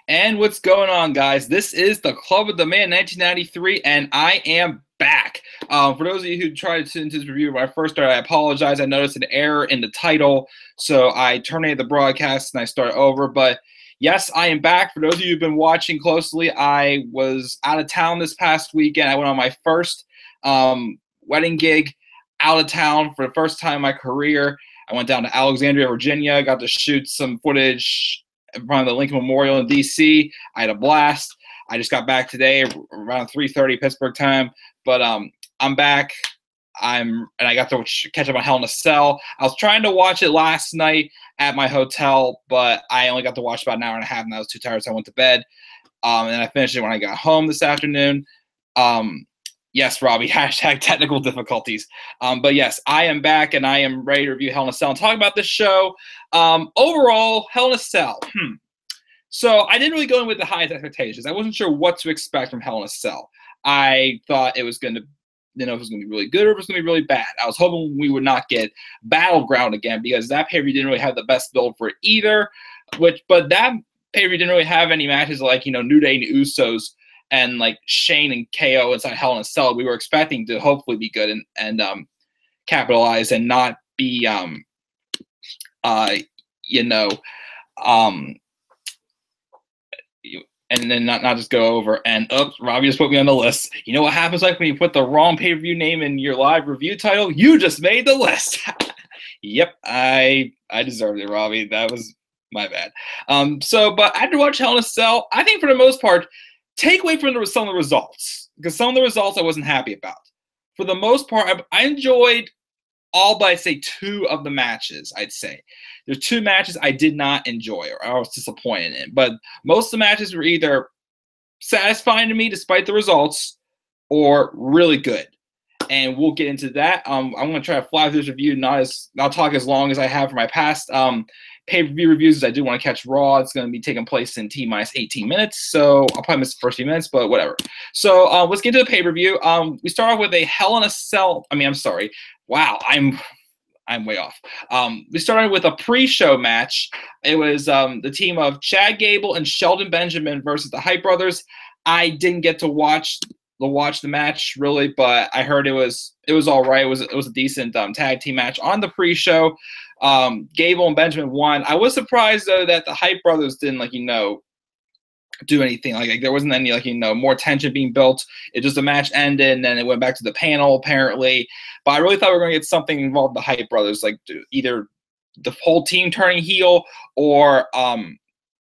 And what's going on, guys? This is the Club of the Man 1993, and I am back. For those of you who tried to tune into this review when I first started, I apologize. I noticed an error in the title, so I terminated the broadcast and I started over. But yes, I am back. For those of you who've been watching closely, I was out of town this past weekend. I went on my first wedding gig out of town for the first time in my career. I went down to Alexandria, Virginia, got to shoot some footage in front of the Lincoln Memorial in D.C. I had a blast. I just got back today around 3:30 Pittsburgh time, but I'm back. I got to catch up on Hell in a Cell. I was trying to watch it last night at my hotel, but I only got to watch about an hour and a half, and I was too tired, so I went to bed. And I finished it when I got home this afternoon. Yes, Robbie, hashtag technical difficulties. But yes, I am back, and I am ready to review Hell in a Cell and talk about this show. Overall, Hell in a Cell. So I didn't really go in with the highest expectations. I wasn't sure what to expect from Hell in a Cell. I thought it was going to, if it was going to be really good or if it was going to be really bad. I was hoping we would not get Battleground again because that pay-per-view didn't really have the best build for it either. But that pay-per-view didn't really have any matches like, New Day and Usos and like Shane and KO inside Hell in a Cell. We were expecting to hopefully be good and capitalize and not be and then not just go over. And oops, Robbie just put me on the list. You know what happens like when you put the wrong pay-per-view name in your live review title? You just made the list. Yep, I deserved it, Robbie. That was my bad. But after watching Hell in a Cell, I think for the most part, take away from some of the results, because some of the results I wasn't happy about. For the most part, I enjoyed all but I'd say two of the matches, I'd say. There's two matches I did not enjoy or I was disappointed in. But most of the matches were either satisfying to me despite the results or really good. And we'll get into that. I'm going to try to fly through this review, not talk as long as I have for my past pay-per-view reviews. I do want to catch Raw. It's going to be taking place in T-minus 18 minutes, so I'll probably miss the first few minutes, but whatever. So let's get into the pay-per-view. We start off with a Hell in a Cell. I'm sorry. Wow, I'm way off. We started with a pre-show match. It was the team of Chad Gable and Shelton Benjamin versus the Hype Brothers. I didn't get to watch the match really, but I heard it was all right. It was a decent tag team match on the pre-show. Gable and Benjamin won. I was surprised though that the Hype Brothers didn't do anything. Like there wasn't any more tension being built. It just the match ended and then it went back to the panel apparently. But I really thought we were going to get something involved with the Hype Brothers, like either the whole team turning heel or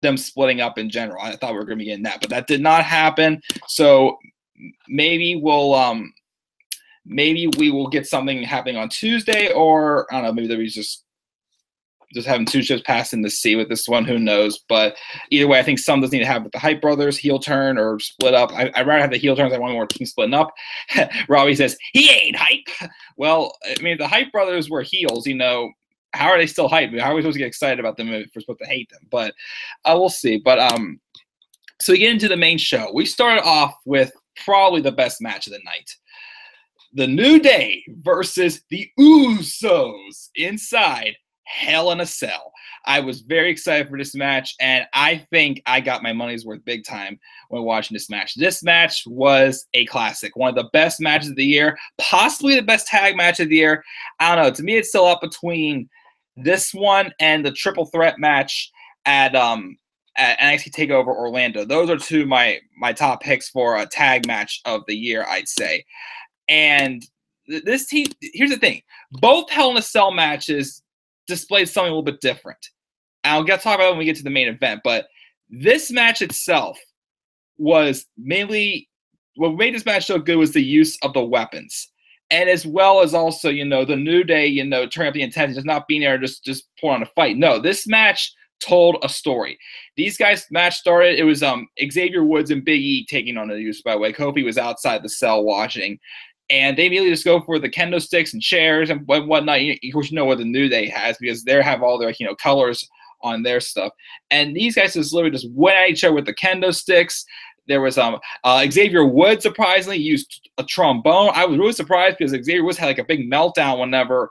them splitting up in general. I thought we were going to be getting that, but that did not happen. So maybe we will get something happening on Tuesday, or I don't know, maybe there was just having two shows pass in the sea with this one. Who knows? But either way, I think some does need to have with the Hype Brothers heel turn or split up. I'd rather have the heel turns. I want more teams splitting up. Robbie says he ain't hype. Well, I mean, if the Hype Brothers were heels, how are they still hype? How are we supposed to get excited about them if we're supposed to hate them? But we'll see. But so we get into the main show. We started off with probably the best match of the night. The New Day versus the Usos inside Hell in a Cell. I was very excited for this match, and I think I got my money's worth big time when watching this match. This match was a classic, one of the best matches of the year, possibly the best tag match of the year. I don't know. To me, it's still up between this one and the triple threat match at NXT TakeOver Orlando. Those are two of my top picks for a tag match of the year, I'd say. And this team, here's the thing. Both Hell in a Cell matches displayed something a little bit different. I'll get to talk about it when we get to the main event, but this match itself was mainly what made this match so good was the use of the weapons. And as well as also, the New Day, turning up the intensity, just not being there just pour on a fight. No, this match told a story. These guys' match started, it was Xavier Woods and Big E taking on the Usos, by the way. Kofi was outside the cell watching. And they immediately just go for the kendo sticks and chairs and whatnot. Of course, you know what the New Day has because they have all their colors on their stuff. And these guys just literally just went at each other with the kendo sticks. There was Xavier Woods surprisingly used a trombone. I was really surprised because Xavier Woods had like a big meltdown whenever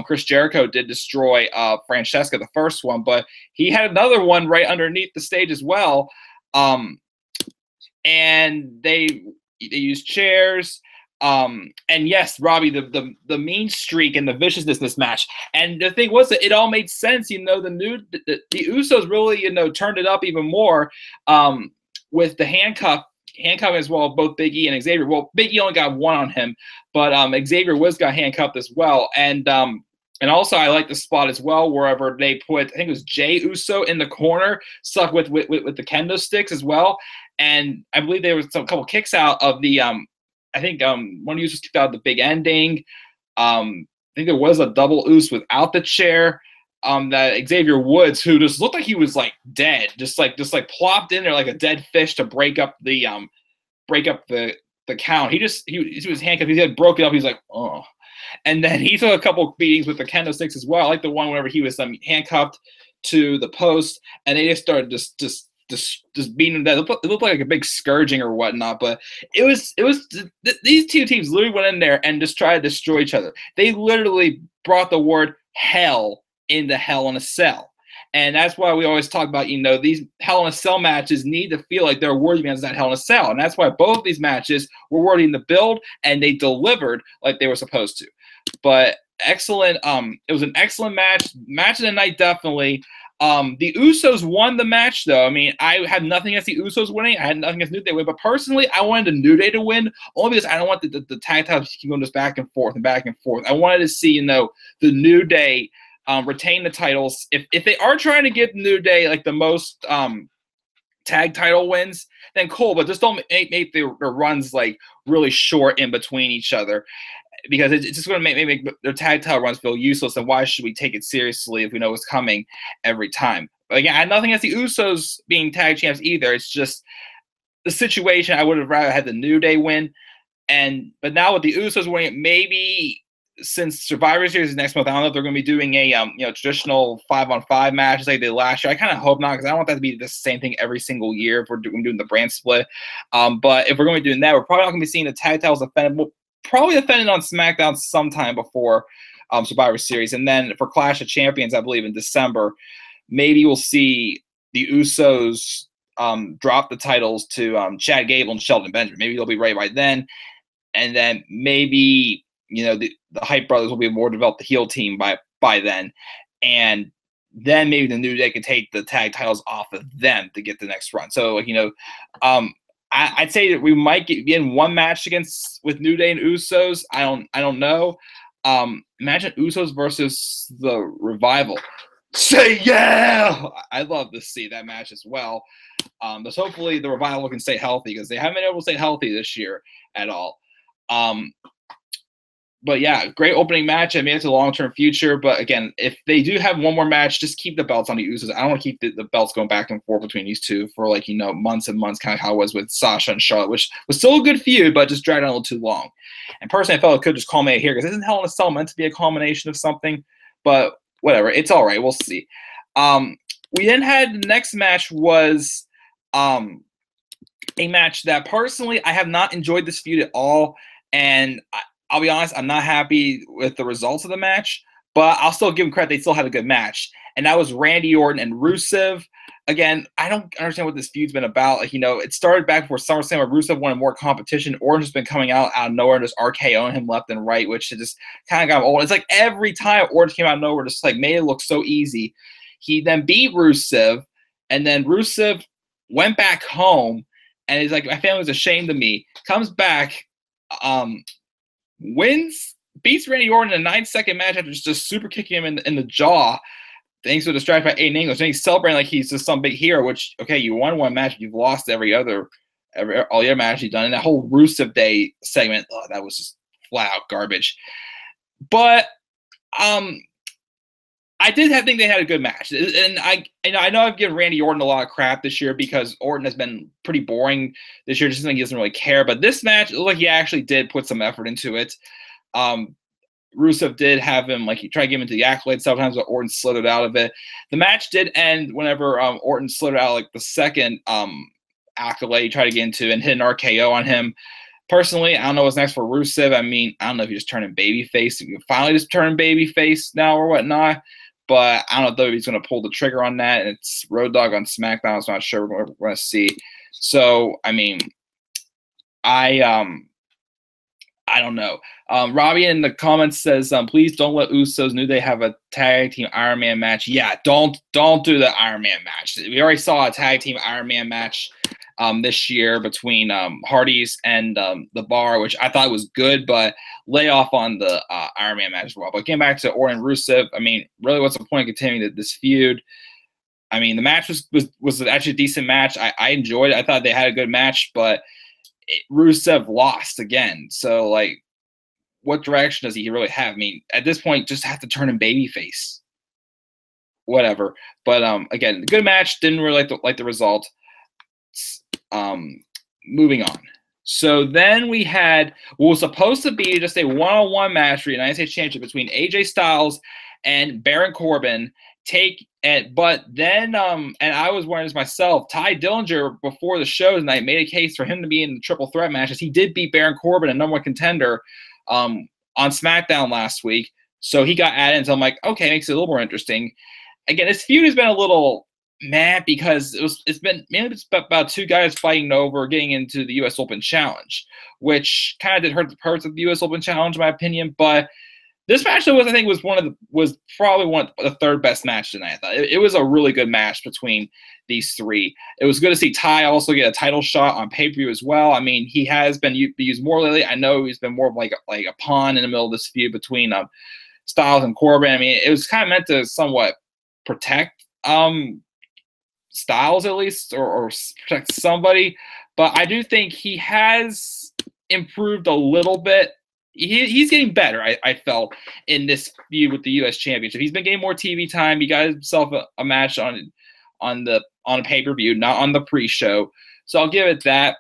Chris Jericho did destroy Francesca, the first one, but he had another one right underneath the stage as well. And they use chairs. And yes, Robbie, the mean streak and the viciousness in this match. And the thing was that it all made sense. The Usos really, turned it up even more with the handcuffing as well, both Big E and Xavier. Well, Big E only got one on him, but Xavier was got handcuffed as well. And also, I like the spot as well, wherever they put, I think it was Jey Uso in the corner, stuck with the kendo sticks as well. And I believe there was a couple kicks out of the, I think one of the Usos kicked out the big ending. I think there was a double Us without the chair. That Xavier Woods, who just looked like he was like dead, just like plopped in there like a dead fish to break up the count. He was handcuffed. He had broken up. He's like, oh. And then he took a couple beatings with the kendo sticks as well. I like the one whenever he was handcuffed to the post, and they just started just beating him down. It looked like a big scourging or whatnot. But it was these two teams literally went in there and just tried to destroy each other. They literally brought the word hell into Hell in a Cell. And that's why we always talk about, these Hell in a Cell matches need to feel like they're worthy against that Hell in a Cell. And that's why both of these matches were worthy in the build, and they delivered like they were supposed to. But excellent. It was an excellent match. Match of the night, definitely. The Usos won the match, though. I mean, I had nothing against the Usos winning. I had nothing against New Day win. But personally, I wanted the New Day to win, only because I don't want the tag titles to keep going just back and forth and back and forth. I wanted to see, the New Day retain the titles. If they are trying to give New Day like the most tag title wins, then cool. But just don't make their runs like really short in between each other, because it's just going to make their tag title runs feel useless. And why should we take it seriously if we know it's coming every time? But again, I had nothing against the Usos being tag champs either. It's just the situation. I would have rather had the New Day win. But now with the Usos winning, maybe since Survivor Series is next month, I don't know if they're going to be doing a traditional 5-on-5 match like they did last year. I kind of hope not, because I don't want that to be the same thing every single year if we're doing the brand split. But if we're going to be doing that, we're probably not going to be seeing the tag titles defended. We'll probably defend it on SmackDown sometime before Survivor Series. And then for Clash of Champions, I believe in December, maybe we'll see the Usos drop the titles to Chad Gable and Shelton Benjamin. Maybe they'll be ready by then. And then maybe the Hype Brothers will be a more developed heel team by then. And then maybe the New Day could take the tag titles off of them to get the next run. So, I'd say that we might be in one match with New Day and Usos. I don't know. Imagine Usos versus the Revival. Say yeah! I'd love to see that match as well. But hopefully the Revival can stay healthy, because they haven't been able to stay healthy this year at all. But yeah, great opening match. I mean, it's a long-term future. But again, if they do have one more match, just keep the belts on the Usos. I don't want to keep the belts going back and forth between these two for months and months, kind of how it was with Sasha and Charlotte, which was still a good feud, but just dragged on a little too long. And personally, I felt it could just culminate here, because isn't Hell in a Cell meant to be a culmination of something? But whatever, it's all right. We'll see. We then had the next match was a match that personally I have not enjoyed this feud at all, and I'll be honest, I'm not happy with the results of the match, but I'll still give them credit. They still had a good match. And that was Randy Orton and Rusev. Again, I don't understand what this feud's been about. It started back before SummerSlam where Rusev wanted more competition. Orton's been coming out of nowhere and just RKOing him left and right, which just kind of got old. It's like every time Orton came out of nowhere, just like made it look so easy. He then beat Rusev, and then Rusev went back home, and he's like, my family was ashamed of me. Comes back, beats Randy Orton in a 9-second match after just super kicking him in the jaw, thanks to a distraction by Aiden English. And he's celebrating like he's just some big hero, which, okay, you won one match, you've lost all the other matches you've done. And that whole Rusev Day segment, that was just flat out garbage. But I did think they had a good match. And I know I've given Randy Orton a lot of crap this year because Orton has been pretty boring this year. Just think he doesn't really care. But this match, it looked like he actually did put some effort into it. Rusev did have him, he tried to give him the accolades sometimes, but Orton slithered out of it. The match did end whenever Orton slithered out the second accolade he tried to get into and hit an RKO on him. Personally, I don't know what's next for Rusev. I mean, I don't know if he's just turning babyface. If you finally just turn babyface now or whatnot. but I don't know if WWE's going to pull the trigger on that. And it's Road Dogg on SmackDown, so I'm not sure we're going to see. So, I mean, I don't know. Robbie in the comments says, please don't let Usos New Day have a tag team Iron Man match. Yeah, don't do the Iron Man match. We already saw a tag team Iron Man match this year between Hardy's and the Bar, which I thought was good, but lay off on the Iron Man match as well. But getting back to Orton and Rusev, I mean, really, what's the point of continuing this feud? I mean, the match was actually a decent match. I enjoyed it. I thought they had a good match, but Rusev lost again. So, like, what direction does he really have? I mean, at this point, just have to turn him babyface. Whatever. But again, good match. Didn't really like the result. Moving on. So then we had what was supposed to be just a one-on-one match for the United States Championship between AJ Styles and Baron Corbin. But then and I was wearing this myself. Ty Dillinger before the show tonight made a case for him to be in the triple threat matches. He did beat Baron Corbin, a number one contender, on SmackDown last week. So he got added, and so I'm like, okay, makes it a little more interesting. Again, this feud has been a little mad because it's been about two guys fighting over getting into the U.S. Open Challenge, which kind of did hurt the purse of the U.S. Open Challenge, in my opinion. But this match, I think, was probably one of the third best match tonight. I thought it was a really good match between these three. It was good to see Ty also get a title shot on pay-per-view as well. I mean, he has been used more lately. I know he's been more of like a pawn in the middle of this feud between Styles and Corbin. I mean, it was kind of meant to somewhat protect Styles at least, or protect somebody. But I do think he has improved a little bit. He's getting better, I felt, in this feud with the U.S. Championship. He's been getting more TV time. He got himself a match on a pay-per-view, not on the pre-show. So I'll give it that.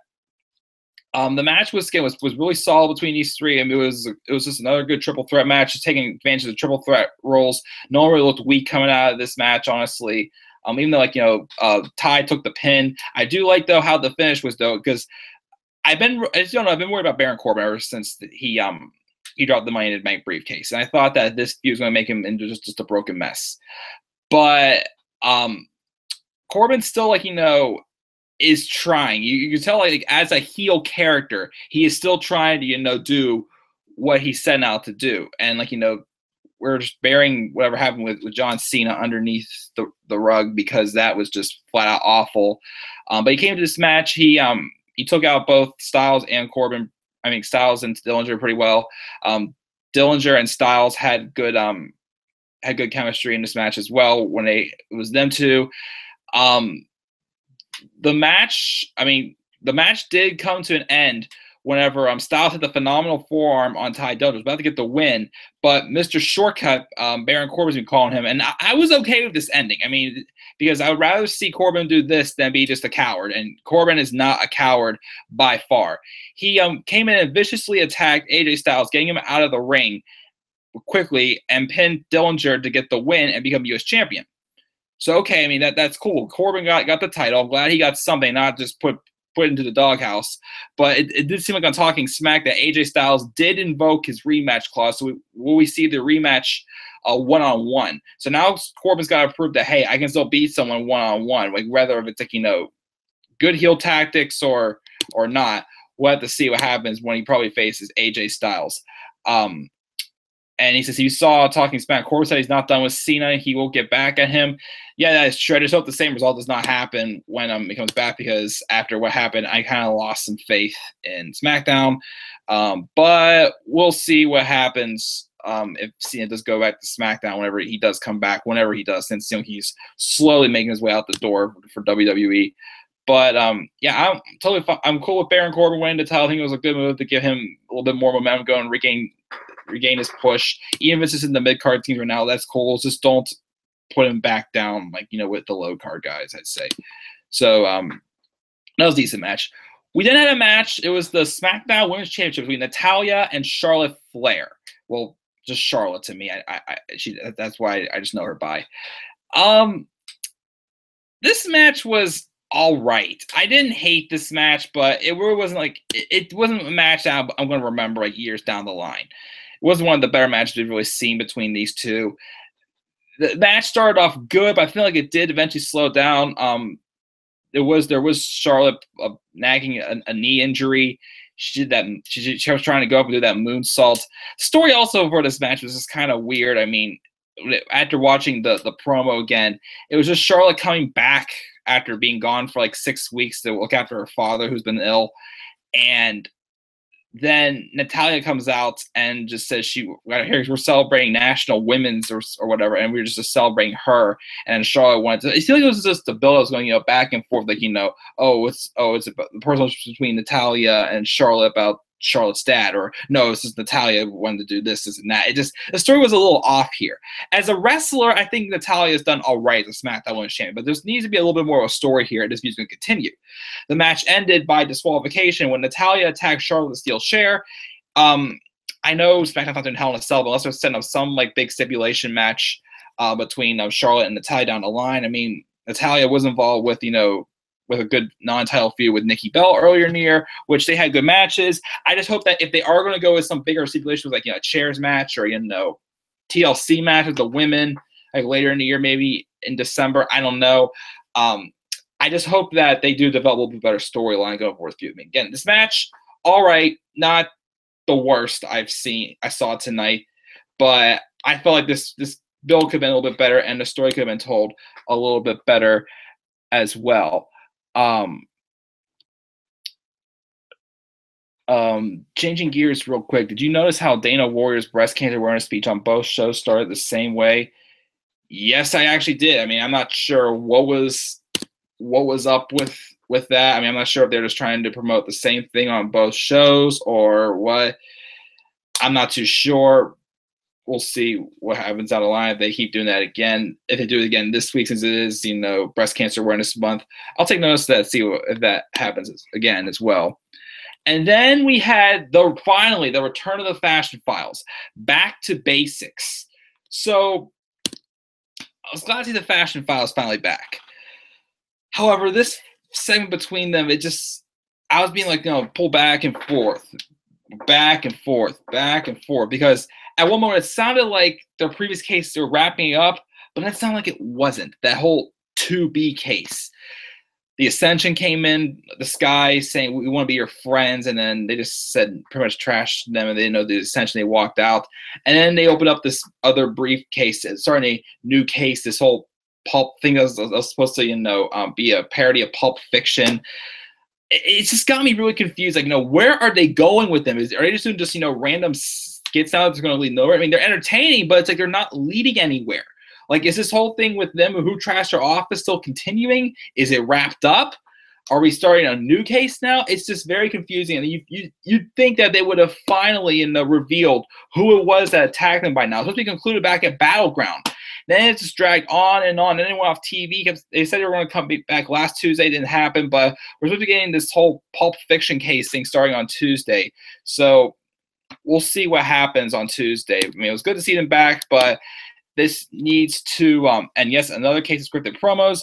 The match was really solid between these three. I mean, it was just another good triple threat match, just taking advantage of the triple threat roles. No one really looked weak coming out of this match, honestly. Even though Ty took the pin, I do like though how the finish was though, because I've been worried about Baron Corbin ever since he dropped the Money in the Bank briefcase, and I thought that this feud was going to make him into just a broken mess. But Corbin still is trying. You can tell as a heel character, he is still trying to do what he's setting out to do, and we're just burying whatever happened with John Cena underneath the rug because that was just flat out awful. But he came to this match. He took out both Styles and Corbin. I mean, Styles and Dillinger pretty well. Dillinger and Styles had good chemistry in this match as well when it was them two. The match did come to an end whenever Styles hit the phenomenal forearm on Ty Dillinger. Was about to get the win, but Mr. Shortcut, Baron Corbin's been calling him, and I was okay with this ending. I mean, because I would rather see Corbin do this than be just a coward, and Corbin is not a coward by far. He came in and viciously attacked AJ Styles, getting him out of the ring quickly, and pinned Dillinger to get the win and become U.S. champion. So, okay, I mean, that's cool. Corbin got the title. I'm glad he got something, not just put into the doghouse. But it did seem like on Talking Smack that AJ Styles did invoke his rematch clause. So will we see the rematch one-on-one? So now Corbin's got to prove that, hey, I can still beat someone one-on-one, whether if it's good heel tactics or not. We'll have to see what happens when he probably faces AJ Styles. And he says, you saw Talking Smack. Corbin said he's not done with Cena. He will get back at him. Yeah, that is true. I just hope the same result does not happen when he comes back, because after what happened, I kind of lost some faith in SmackDown. But we'll see what happens if Cena does go back to SmackDown whenever he does come back, whenever he does, since he's slowly making his way out the door for WWE. But yeah, I'm cool with Baron Corbin winning the title. I think it was a good move to give him a little bit more momentum going, regain his push. Even if it's just in the mid-card teams right now, that's cool. Just don't put him back down with the low-card guys, I'd say. So that was a decent match. We then had a match. It was the SmackDown Women's Championship between Natalya and Charlotte Flair. Well, just Charlotte to me. That's why I just know her by. This match was all right. I didn't hate this match, but it really wasn't it wasn't a match that I'm going to remember years down the line. It wasn't one of the better matches we've really seen between these two. the match started off good, but I feel like it did eventually slow down. There was Charlotte nagging a knee injury. She did that. She was trying to go up and do that moonsault. Story also for this match was just kind of weird. I mean, after watching the promo again, it was just Charlotte coming back after being gone for like 6 weeks to look after her father who's been ill, and then Natalya comes out and just says we're celebrating National Women's or whatever, and we were just celebrating her. And Charlotte wanted to. I feel like it was just the build was going back and forth, like it's about the personal between Natalya and Charlotte about Charlotte's dad, or no, this is Natalya wanted to do this and that. The story was a little off here. As a wrestler, I think Natalya has done all right as a SmackDown Women's Champion, but there needs to be a little bit more of a story here, and this feud's going to continue. The match ended by disqualification when Natalya attacked Charlotte with a steel chair. I know SmackDown's not doing Hell in a Cell, but unless they're setting up some like big stipulation match between Charlotte and Natalya down the line. I mean, Natalya was involved with with a good non-title feud with Nikki Bella earlier in the year, which they had good matches. I just hope that if they are going to go with some bigger stipulations, like a chairs match or TLC match with the women, like later in the year, maybe in December, I don't know. I just hope that they do develop a little bit better storyline going forward. Again, this match, all right, not the worst I saw tonight, but I felt like this build could have been a little bit better, and the story could have been told a little bit better as well. Changing gears real quick, did you notice how Dana Warrior's breast cancer awareness speech on both shows started the same way? Yes, I actually did. I mean, I'm not sure what was up with that. I mean, I'm not sure if they're just trying to promote the same thing on both shows or what. I'm not too sure. We'll see what happens down the line if they keep doing that again. If they do it again this week, since it is, Breast Cancer Awareness Month, I'll take notice of that, see if that happens again as well. And then we had finally the return of the Fashion Files, back to basics. So I was glad to see the Fashion Files finally back. However, this segment between them, I was being like, pull back and forth, because at one moment it sounded like their previous case they were wrapping up, but that sounded like it wasn't. That whole 2B case. The Ascension came in, the Sky saying, we want to be your friends, and then they just said, pretty much trashed them, and they didn't know the Ascension, they walked out. And then they opened up this other briefcase, starting a new case, this whole pulp thing that was supposed to, be a parody of Pulp Fiction. It's just got me really confused. Like, where are they going with them? Are they just doing random skits now that's going to lead nowhere? I mean, they're entertaining, but it's like they're not leading anywhere. Like, is this whole thing with them who trashed our office still continuing? Is it wrapped up? Are we starting a new case now? It's just very confusing. And you'd think that they would have finally revealed who it was that attacked them by now. It's supposed to be concluded back at Battleground. Then it just dragged on and on. Then they went off TV. They said they were going to come back last Tuesday. It didn't happen. But we're supposed to be getting this whole Pulp Fiction case thing starting on Tuesday. So we'll see what happens on Tuesday. I mean, it was good to see them back, but this needs to and yes, another case of scripted promos,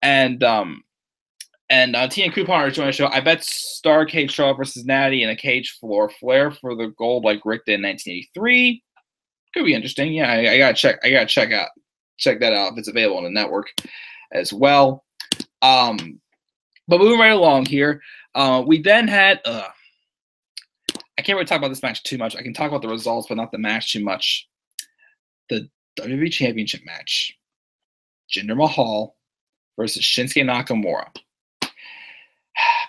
and T and Coupon are joining the show. I bet Starrcade Charlotte versus Natty in a cage floor Flair for the gold like Rick did in 1983. Could be interesting. Yeah, I gotta check that out if it's available on the network as well. But moving right along here, we then had I can't really talk about this match too much. I can talk about the results, but not the match too much. The WWE Championship match. Jinder Mahal versus Shinsuke Nakamura.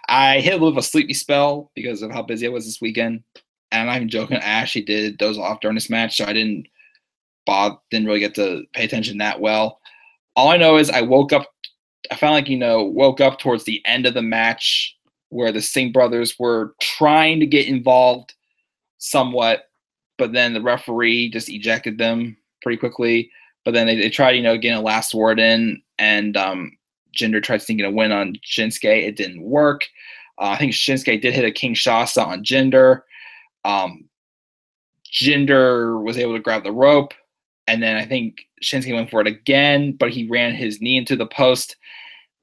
I hit a little bit of a sleepy spell because of how busy I was this weekend. And I'm not even joking. I actually did doze off during this match, so I didn't really get to pay attention that well. All I know is I woke up. I found woke up towards the end of the match where the Singh brothers were trying to get involved somewhat, but then the referee just ejected them pretty quickly. But then they tried, getting a last word in, and Jinder tried sneaking a win on Shinsuke. It didn't work. I think Shinsuke did hit a Kinshasa on Jinder. Jinder was able to grab the rope, and then I think Shinsuke went for it again, but he ran his knee into the post,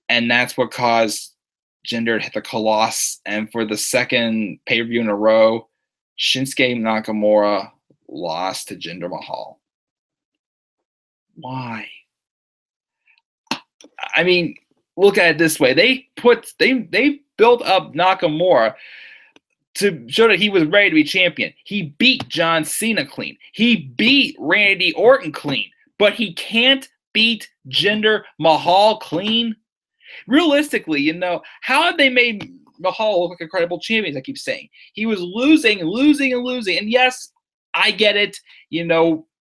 and that's what caused Jinder to hit the Colossus. And for the second pay-per-view in a row, Shinsuke Nakamura lost to Jinder Mahal. Why? I mean, look at it this way. They built up Nakamura to show that he was ready to be champion. He beat John Cena clean. He beat Randy Orton clean. But he can't beat Jinder Mahal clean. Realistically, how have they made Mahal look like a credible champion, as I keep saying? He was losing. And yes, I get it.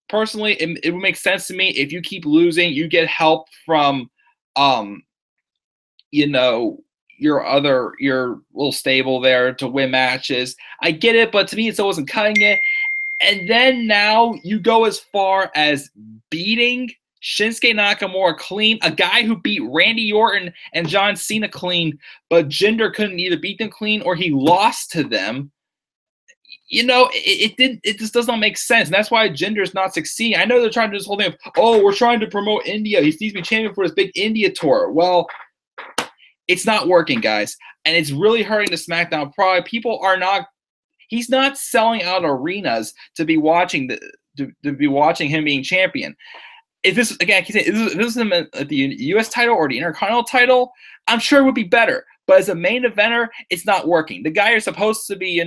Personally, it would make sense to me if you keep losing, you get help from, your little stable there to win matches. I get it, but to me, it still wasn't cutting it. And then now you go as far as beating Shinsuke Nakamura clean, a guy who beat Randy Orton and John Cena clean, but Jinder couldn't either beat them clean or he lost to them. It just does not make sense. And that's why Jinder's not succeeding. I know they're trying to do this whole thing of, we're trying to promote India. He needs to be champion for his big India tour. Well, it's not working, guys. And it's really hurting the SmackDown product. He's not selling out arenas to be watching him being champion. If this, again, if this is at the U.S. title or the Intercontinental title, I'm sure it would be better. But as a main eventer, it's not working. The guy you're supposed to be,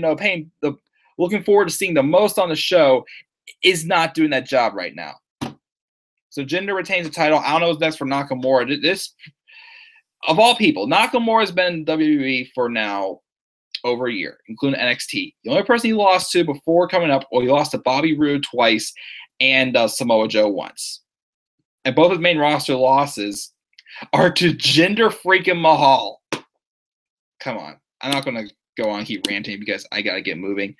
looking forward to seeing the most on the show is not doing that job right now. So Jinder retains the title. I don't know what's next for Nakamura. This, of all people, Nakamura has been in WWE for now over a year, including NXT. The only person he lost to before coming up, he lost to Bobby Roode twice and Samoa Joe once. And both his main roster losses are to Jinder freaking Mahal. Come on. I'm not going to go on keep ranting because I got to get moving.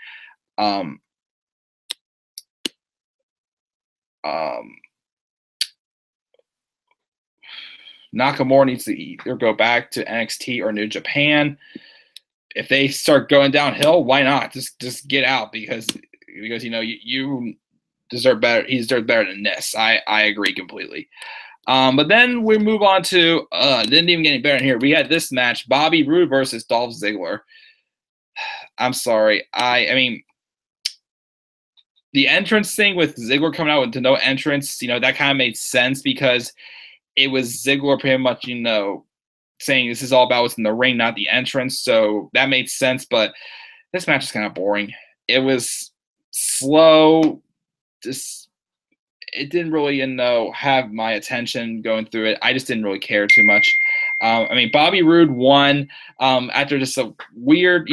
Nakamura needs to either go back to NXT or New Japan. If they start going downhill, why not? Just get out because you deserve better. He deserves better than this. I agree completely. But then we move on to didn't even get any better in here. We had this match: Bobby Roode versus Dolph Ziggler. I'm sorry. I mean, the entrance thing with Ziggler coming out with no entrance, that kind of made sense because it was Ziggler pretty much, saying this is all about what's in the ring, not the entrance. So that made sense. But this match is kind of boring. It was slow. It didn't really, have my attention going through it. I just didn't really care too much. Bobby Roode won after just a weird,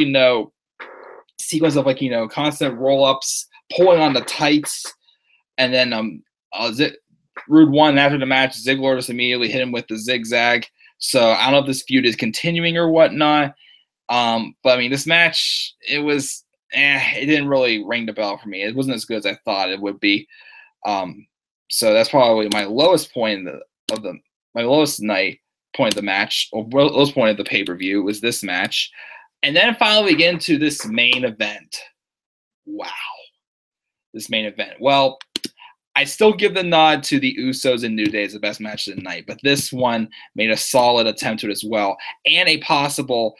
sequence of constant roll-ups, pulling on the tights, and then Roode won after the match. Ziggler just immediately hit him with the zigzag. So I don't know if this feud is continuing or whatnot. But this match, it was, it didn't really ring the bell for me. It wasn't as good as I thought it would be. So that's probably my lowest point my lowest night point of the match, or lowest point of the pay-per-view was this match. And then finally we get into this main event. Wow. This main event. Well, I still give the nod to the Usos and New Day as the best match of the night, but this one made a solid attempt to it as well, and a possible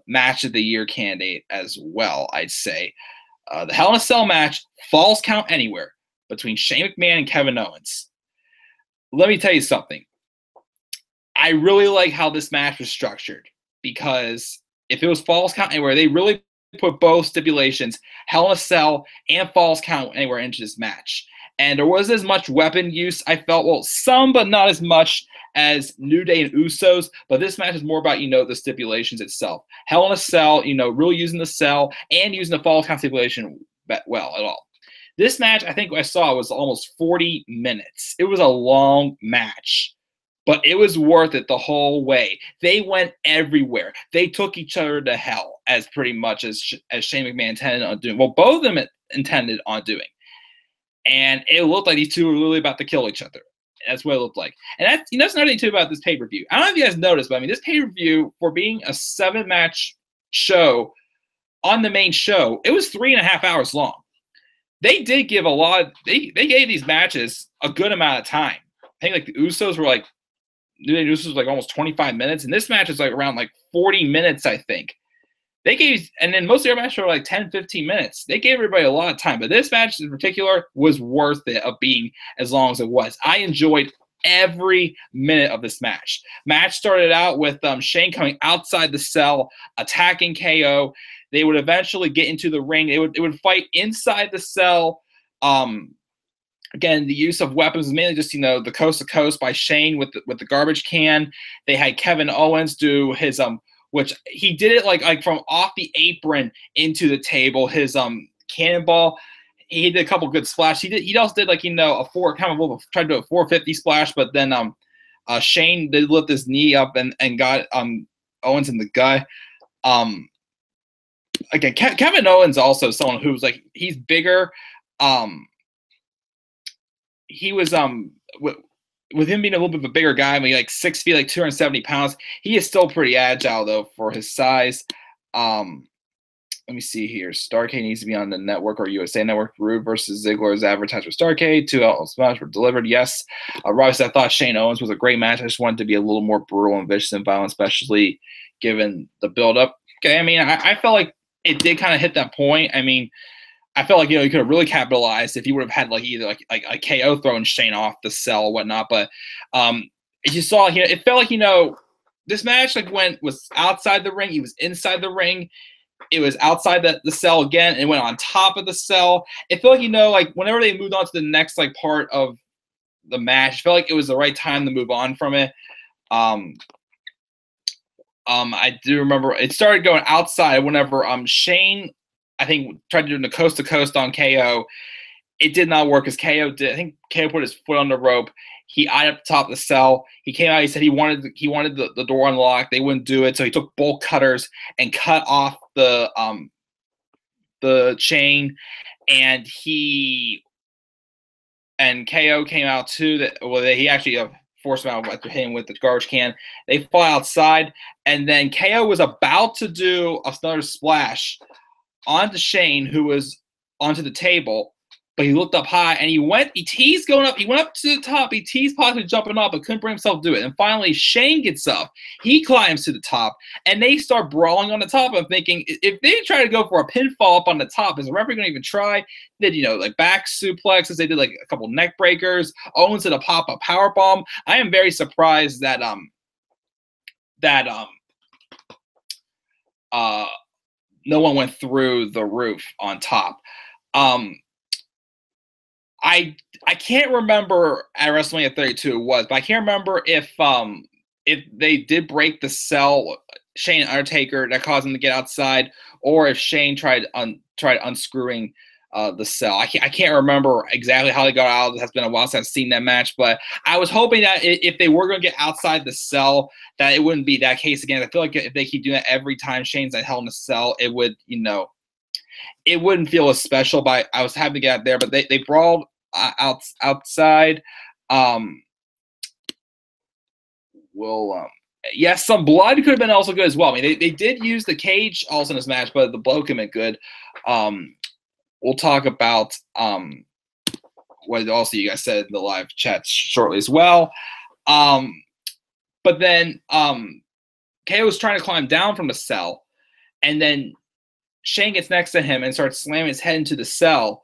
match of the year candidate as well, I'd say. The Hell in a Cell match, Falls Count Anywhere, between Shane McMahon and Kevin Owens. Let me tell you something. I really like how this match was structured, because if it was Falls Count Anywhere, they really put both stipulations, Hell in a Cell and Falls Count Anywhere, into this match. And there wasn't as much weapon use, I felt. Well, some, but not as much as New Day and Usos. But this match is more about, the stipulations itself. Hell in a Cell, really using the cell and using the Falls Count stipulation well at all. This match, I think I saw, was almost 40 minutes. It was a long match, but it was worth it the whole way. They went everywhere. They took each other to hell, as pretty much as Shane McMahon intended on doing. Well, both of them intended on doing. And it looked like these two were really about to kill each other. That's what it looked like. And that's another thing, too, about this pay-per-view. I don't know if you guys noticed, but this pay-per-view, for being a 7-match show on the main show, it was 3.5 hours long. They did give they gave these matches a good amount of time. I think the Usos were Usos was almost 25 minutes, and this match is around 40 minutes, I think. They gave, and then most of their matches were like 10, 15 minutes. They gave everybody a lot of time, but this match in particular was worth it of being as long as it was. I enjoyed every minute of this match. Match started out with Shane coming outside the cell, attacking KO. They would eventually get into the ring. They would fight inside the cell. Again, the use of weapons is mainly just, the coast to coast by Shane with the garbage can. They had Kevin Owens do his which he did it like from off the apron into the table. His cannonball. He did a couple good splashes. He also did like a tried to do a 450 splash, but then Shane did lift his knee up and got Owens in the gut. Again, Kevin Owens also someone who's like, he's bigger. He was with him being a little bit of a bigger guy, I mean, like 6 feet, like 270 pounds. He is still pretty agile though for his size. Let me see here. Starrcade needs to be on the network or USA Network. Rude versus Ziggler is advertised for Starrcade. 2 outlets match were delivered. Yes. Robbie said, I thought Shane Owens was a great match. I just wanted to be a little more brutal and vicious and violent, especially given the build-up. Okay, I mean, I felt like it did kind of hit that point. I mean, I felt like, you could have really capitalized if you would have had like either like a KO throwing Shane off the cell or whatnot. But you saw, it felt like, this match was outside the ring. He was inside the ring. It was outside the cell again and went on top of the cell. It felt like, like whenever they moved on to the next like part of the match, it felt like it was the right time to move on from it. I do remember it started going outside whenever Shane, I think, tried to do the coast to coast on KO. It did not work as KO did. I think KO put his foot on the rope. He eyed up the top of the cell. He came out. He said he wanted the door unlocked. They wouldn't do it, so he took bolt cutters and cut off the chain. And KO came out too. He actually forced him out after hitting him with the garbage can. They fly outside, and then KO was about to do another splash onto Shane, who was onto the table, but he looked up high and he teased going up. He went up to the top. He teased possibly jumping up, but couldn't bring himself to do it. And finally, Shane gets up. He climbs to the top, and they start brawling on the top. I'm thinking, if they try to go for a pinfall up on the top, is the referee going to even try? They did, like back suplexes. They did like a couple neck breakers. Owens did a pop-up powerbomb. I am very surprised that no one went through the roof on top. I can't remember at WrestleMania 32 it was, but I can't remember if they did break the cell, Shane and Undertaker, that caused him to get outside, or if Shane tried unscrewing the cell. I can't remember exactly how they got out. It has been a while since I've seen that match, but I was hoping that if they were going to get outside the cell, that it wouldn't be that case again. I feel like if they keep doing that every time Shane's at Hell in a Cell, it would, it wouldn't feel as special. But I was happy to get out there, but they brawled outside. Yes, some blood could have been also good as well. I mean, they did use the cage also in this match, but the blow came in good. We'll talk about what also you guys said in the live chat shortly as well. But then KO was trying to climb down from the cell, and then Shane gets next to him and starts slamming his head into the cell,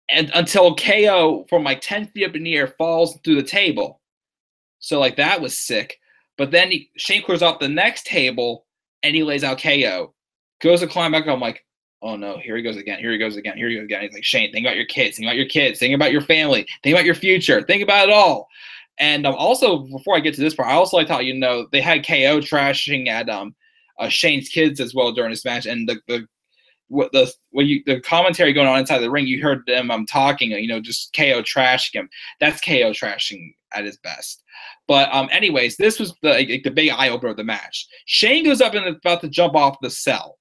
and until KO from like 10 feet up in the air falls through the table. So like that was sick. But then Shane clears off the next table and he lays out KO. Goes to climb back up. I'm like, oh no, here he goes again. Here he goes again. Here he goes again. He's like, Shane, think about your kids. Think about your kids. Think about your family. Think about your future. Think about it all. And also, before I get to this part, I also like how, they had KO trashing at Shane's kids as well during this match. And the commentary going on inside the ring, you heard them talking, just KO trashing him. That's KO trashing at his best. But anyways, this was the big eye opener of the match. Shane goes up and is about to jump off the cell.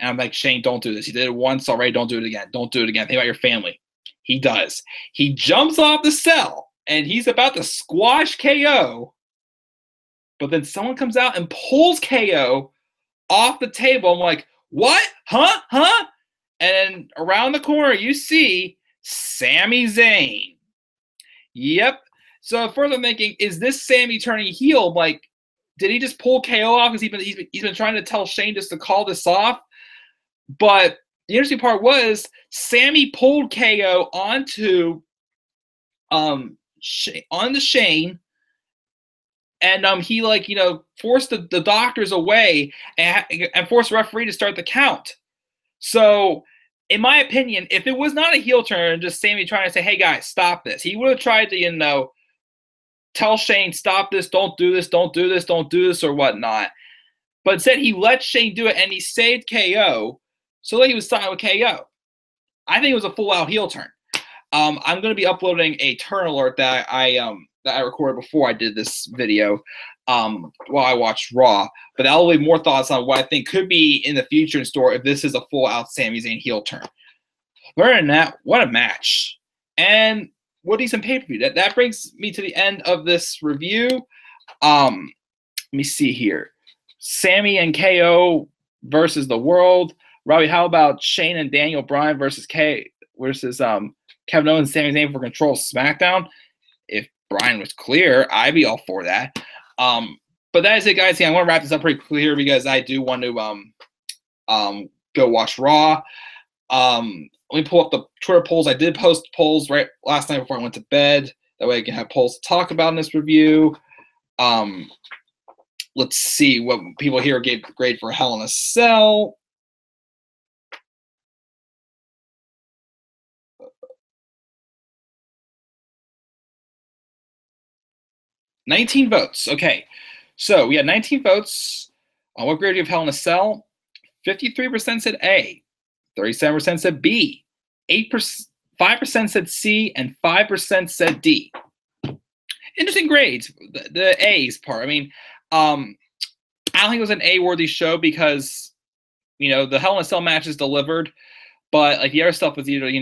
And I'm like, Shane, don't do this. You did it once already. Don't do it again. Don't do it again. Think about your family. He does. He jumps off the cell and he's about to squash KO. But then someone comes out and pulls KO off the table. I'm like, what? Huh? And around the corner, you see Sami Zayn. Yep. So further thinking, is this Sami turning heel? Like, did he just pull KO off? Because he's been trying to tell Shane just to call this off. But the interesting part was Sami pulled KO onto Shane, and he forced the doctors away and forced the referee to start the count. So, in my opinion, if it was not a heel turn, just Sami trying to say, "Hey guys, stop this," he would have tried to tell Shane, "Stop this, don't do this, don't do this, don't do this," or whatnot. But instead, he let Shane do it, and he saved KO, so that he was signed with KO. I think it was a full-out heel turn. I'm going to be uploading a turn alert that I recorded before I did this video while I watched Raw. But I'll leave more thoughts on what I think could be in the future in store if this is a full-out Sami Zayn heel turn. Other than that, what a match. And what a decent pay-per-view. That brings me to the end of this review. Let me see here. Sami and KO versus the World. Robbie, how about Shane and Daniel Bryan versus Kevin Owens and Sami Zayn for Control SmackDown? If Bryan was clear, I'd be all for that. But that is it, guys. I want to wrap this up pretty clear because I do want to go watch Raw. Let me pull up the Twitter polls. I did post polls right last night before I went to bed. That way I can have polls to talk about in this review. Let's see what people here gave the grade for Hell in a Cell. $19 votes. Okay, so we had 19 votes. On what grade do you have Hell in a Cell? 53% said A, 37% said B, 5% said C, and 5% said D. Interesting grades. The A's part. I mean, I don't think it was an A-worthy show because, the Hell in a Cell matches delivered, but the other stuff was either,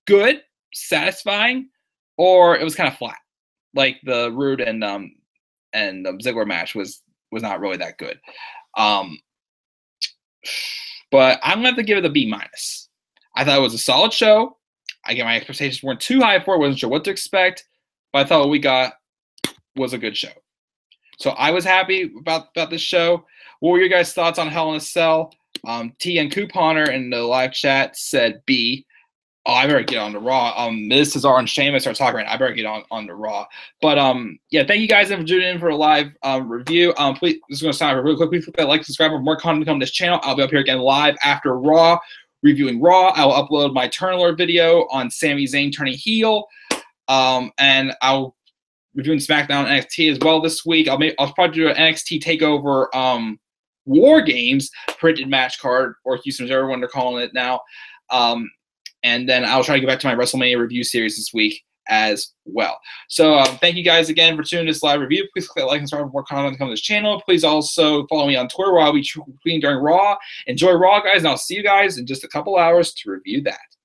good, satisfying, or it was kind of flat. Like the Rude and Ziggler match was not really that good. But I'm gonna have to give it a B-. I thought it was a solid show. Again, my expectations weren't too high for it. Wasn't sure what to expect, but I thought what we got was a good show. So I was happy about this show. What were your guys' thoughts on Hell in a Cell? TN Couponer in the live chat said B. Oh, I better get on to Raw. Miz, Cesaro, and Sheamus are talking right now. I better get on to Raw. But yeah, thank you guys for tuning in for a live review. Please, this is going to sound real quick. Please click that like, subscribe for more content to come to this channel. I'll be up here again live after Raw, reviewing Raw. I will upload my turn alert video on Sami Zayn turning heel, and I'll reviewing SmackDown and NXT as well this week. I'll probably do an NXT Takeover War Games printed match card, or Houston, everyone they're calling it now. And then I'll try to get back to my WrestleMania review series this week as well. So thank you guys again for tuning in this live review. Please click that like and subscribe for more content to come to this channel. Please also follow me on Twitter where I'll be tweeting during Raw. Enjoy Raw, guys, and I'll see you guys in just a couple hours to review that.